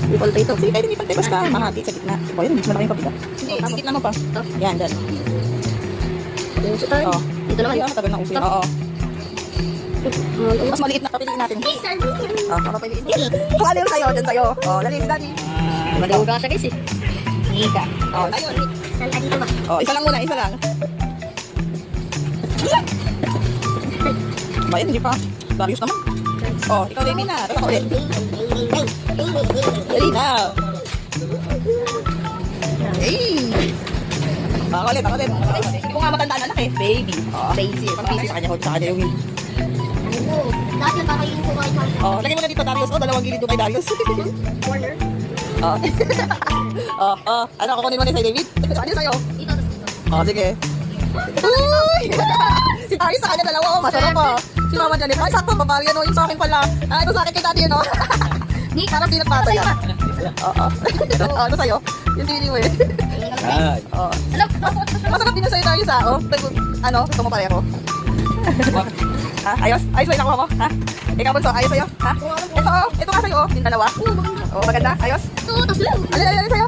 May paltay ito. Sige, pwede may pantay basta mahati sa gitna. O, yun, mas malaki yung pabigat. Sa gitna mo pa. Yan, dyan. Puso tayo. Oo. Dito naman. Ayun, matagal ng uso. Oo. Mas maliit na kapiliin natin. Kapapiliin. Kung ano yung sa'yo, dyan sa'yo. O, dali, dali. Maduga siya guys eh. Ika. O, ayun. Saan ka dito ba? O, isa lang muna, isa lang. Ba, yan, hindi pa. Darius naman. O, ikaw baby na. Tapos ako ulit. Dali na. Hey! Ako ulit, ako ulit. Hindi ko nga matandaan anak eh. Baby. O, baby. Pang busy sa kanya. Sa kanya yung Dati nakakainin ko kahit mahal. oh, lagay mo na dito Darius. Oh, dalawang gilid yung kay Darius. Corner. Oh. Ano, kukunin mo na sa'yo, David? Ano sa'yo? Dito. Oh, sige. Uy! Si Darius sa kanya dalawa, oh, masarap oh. Si Mama Janet, ay, sakto, babawi, ano, yung sa akin pala. Ah, ito sa akin kay Daddy, ano? Sarap din at pata yan. Oo. Ano sa'yo? Yung pinili mo eh. Oo. Masarap din yung sa'yo, Darius, ah. Oh, ano, gusto mo pareho? Ha? Ayos? Ayos ba yung nakuha mo? Ha? Ikaw bunso, ayos sa'yo? Ha? Ito nga sa'yo, oh. Yung dalawa. Oh, maganda? Ayos? Ito, tapos lang. Alin sa'yo?